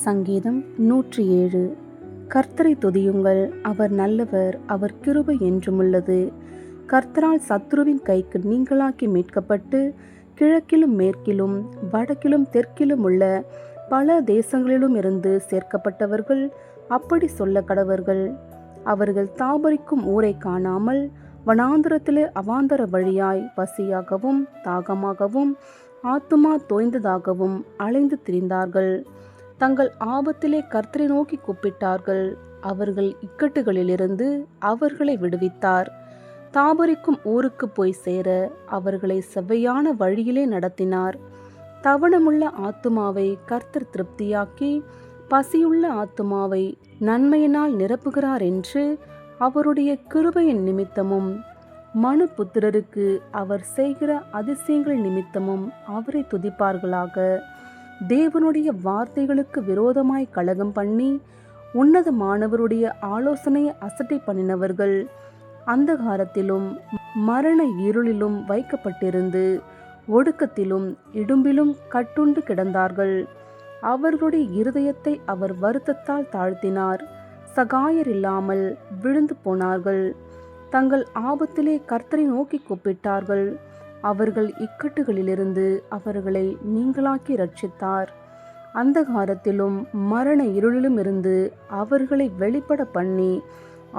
சங்கீதம் 107. கர்த்தரை துதியுங்கள், அவர் நல்லவர், அவர் கிருபை என்றுமுள்ளது. கர்த்தரால் சத்துருவின் கைக்கு நீங்களாக்கி மீட்கப்பட்டு, கிழக்கிலும் மேற்கிலும் வடக்கிலும் தெற்கிலும் உள்ள பல தேசங்களிலும் இருந்து சேர்க்கப்பட்டவர்கள் அப்படி சொல்ல கடவர்கள். அவர்கள் தாபரிக்கும் ஊரை காணாமல் வனாந்தரத்திலே அவாந்தர வழியாய் பசியாகவும் தாகமாகவும் ஆத்துமா தோய்ந்ததாகவும் அலைந்து திரிந்தார்கள். தங்கள் ஆபத்திலே கர்த்தரை நோக்கி கூப்பிட்டார்கள். அவர்கள் இக்கட்டுகளிலிருந்து அவர்களை விடுவித்தார். தாபரிக்கும் ஊருக்கு போய் சேர அவர்களை செவ்வையான வழியிலே நடத்தினார். தவணமுள்ள ஆத்துமாவை கர்த்தர் திருப்தியாக்கி பசியுள்ள ஆத்துமாவை நன்மையினால் நிரப்புகிறார் என்று அவருடைய கிருபையின் நிமித்தமும் மனுபுத்திரருக்கு அவர் செய்கிற அதிசயங்கள் நிமித்தமும் அவரை துதிப்பார்களாக. தேவனுடைய வார்த்தைகளுக்கு விரோதமாய் கலகம் பண்ணி உன்னதமானவருடைய ஆலோசனையை அசட்டை பண்ணினவர்கள் அந்தகாரத்திலும் மரண இருளிலும் வைக்கப்பட்டிருந்து ஒடுக்கத்திலும் இடும்பிலும் கட்டுண்டு கிடந்தார்கள். அவர்களுடைய இருதயத்தை அவர் வருத்தத்தால் தாழ்த்தினார். சகாயரில்லாமல் விழுந்து போனார்கள். தங்கள் ஆபத்திலே கர்த்தரை நோக்கி கூப்பிட்டார்கள். அவர்கள் இக்கட்டுகளிலிருந்து அவர்களை நீங்களாக்கி ரட்சித்தார். அந்தகாரத்திலும் மரண இருளிலும் இருந்து அவர்களை வெளிப்பட பண்ணி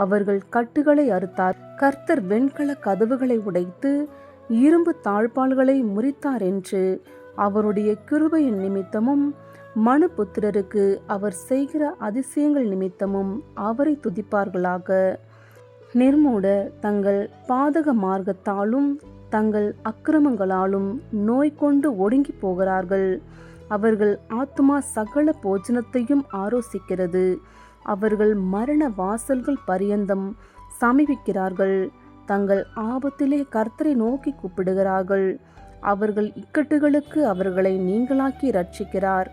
அவர்கள் கட்டுகளை அறுத்தார். கர்த்தர் வெண்கல கதவுகளை உடைத்து இரும்பு தாழ்பால்களை முறித்தார் என்று அவருடைய கிருபையின் நிமித்தமும் மனுபுத்திரருக்கு அவர் செய்கிற அதிசயங்கள் நிமித்தமும் அவரை துதிப்பார்களாக. நிர்மூட தங்கள் பாதக மார்க்கத்தாலும் தங்கள் அக்கிரமங்களாலும் நோய் கொண்டு ஒடுங்கி போகிறார்கள். அவர்கள் ஆத்துமா சகல போஜனத்தையும் ஆரோசிக்கிறது. அவர்கள் மரண வாசல்கள் பரியந்தம் சமீபிக்கிறார்கள். தங்கள் ஆபத்திலே கர்த்தரை நோக்கி கூப்பிடுகிறார்கள். அவர்கள் இக்கட்டுகளுக்கு அவர்களை நீங்களாக்கி ரட்சிக்கிறார்.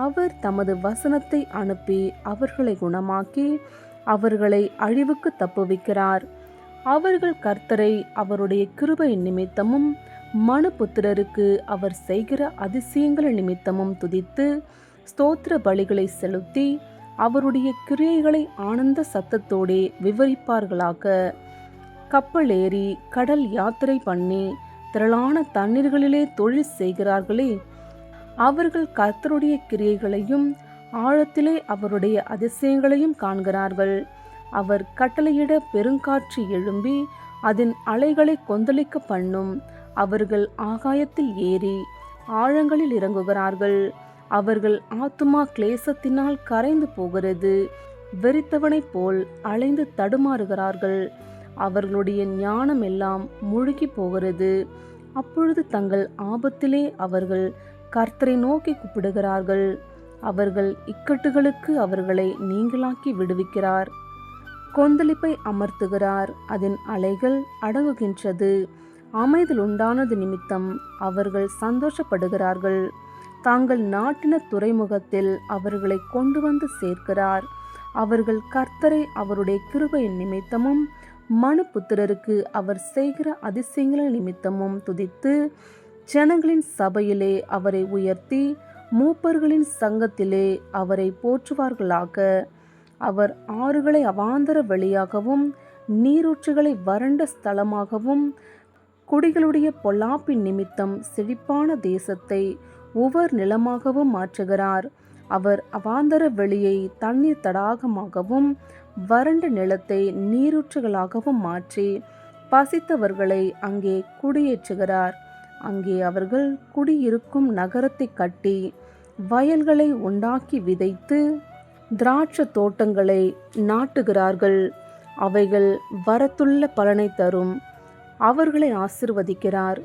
அவர் தமது வசனத்தை அனுப்பி அவர்களை குணமாக்கி அவர்களை அழிவுக்கு தப்புவிக்கிறார். அவர்கள் கர்த்தரை அவருடைய கிருபை நிமித்தமும் மனுபுத்திரருக்கு அவர் செய்கிற அதிசயங்கள் நிமித்தமும் துதித்து ஸ்தோத்திர பலிகளை செலுத்தி அவருடைய கிரியைகளை ஆனந்த சத்தத்தோடே விவரிப்பார்களாக. கப்பல் ஏறி கடல் யாத்திரை பண்ணி திரளான தண்ணீர்களிலே தொழில் செய்கிறார்களே, அவர்கள் கர்த்தருடைய கிரியைகளையும் ஆழத்திலே அவருடைய அதிசயங்களையும் காண்கிறார்கள். அவர் கட்டளையிட பெருங்காற்று எழும்பி அதன் அலைகளை கொந்தளிக்க பண்ணும். அவர்கள் ஆகாயத்தில் ஏறி ஆழங்களில் இறங்குகிறார்கள். அவர்கள் ஆத்துமா கிளேசத்தினால் கரைந்து போகிறது. வெறித்தவனைப் போல் அலைந்து தடுமாறுகிறார்கள். அவர்களுடைய ஞானம் எல்லாம் முழுகி போகிறது. அப்பொழுது தங்கள் ஆபத்திலே அவர்கள் கர்த்தரை நோக்கி கூப்பிடுகிறார்கள். அவர்கள் இக்கட்டுகளுக்கு அவர்களை நீங்களாக்கி விடுவிக்கிறார். கொந்தளிப்பை அமர்த்துகிறார். அதன் அலைகள் அடங்குகின்றது. அமைதல் உண்டானது நிமித்தம் அவர்கள் சந்தோஷப்படுகிறார்கள். தாங்கள் நாட்டின துறைமுகத்தில் அவர்களை கொண்டு வந்து சேர்க்கிறார். அவர்கள் கர்த்தரை அவருடைய கிருபையின் நிமித்தமும் மனுபுத்திரருக்கு அவர் செய்கிற அதிசயங்களின் நிமித்தமும் துதித்து ஜனங்களின் சபையிலே அவரை உயர்த்தி மூப்பர்களின் சங்கத்திலே அவரை போற்றுவார்களாக. அவர் ஆறுகளை அவாந்தர வெளியாகவும் நீரூற்றுகளை வறண்ட ஸ்தலமாகவும் குடிகளுடைய பொல்லாப்பின் நிமித்தம் செழிப்பான தேசத்தை உவர் நிலமாகவும் மாற்றுகிறார். அவர் அவாந்தர வெளியை தண்ணீர் தடாகமாகவும் வறண்ட நிலத்தை நீரூற்றுகளாகவும் மாற்றி பசித்தவர்களை அங்கே குடியேற்றுகிறார். அங்கே அவர்கள் குடியிருக்கும் நகரத்தை கட்டி வயல்களை உண்டாக்கி விதைத்து திராட்சை தோட்டங்களை நாட்டுகிறார்கள். அவைகள் வரத்துள்ள பலனை தரும். அவர்களை ஆசிர்வதிக்கிறார்.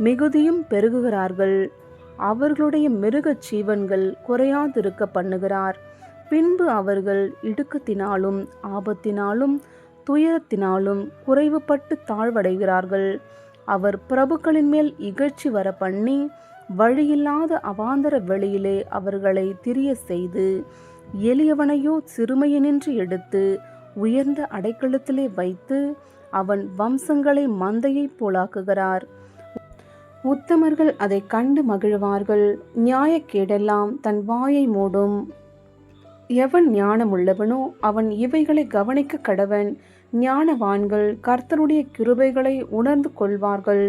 மிகுதியும் பெருகுகிறார்கள். அவர்களுடைய மிருக ஜீவன்கள் குறையாதிருக்க பண்ணுகிறார். பின்பு அவர்கள் இடுக்கத்தினாலும் ஆபத்தினாலும் துயரத்தினாலும் குறைவுபட்டு தாழ்வடைகிறார்கள். அவர் பிரபுக்களின் மேல் இகழ்ச்சி வர பண்ணி வழியில்லாத அவாந்தர வெளியிலே அவர்களை திரிய செய்து எளியவனையோ சிறுமையினின்று எடுத்து உயர்ந்த அடைக்கலத்திலே வைத்து அவன் வம்சங்களை மந்தையைப் போலாக்குகிறார். உத்தமர்கள் அதை கண்டு மகிழ்வார்கள். நியாயக்கேடெல்லாம் தன் வாயை மூடும். எவன் ஞானமுள்ளவனோ அவன் இவைகளை கவனிக்க கடவன். ஞானவான்கள் கர்த்தருடைய கிருபைகளை உணர்ந்து கொள்வார்கள்.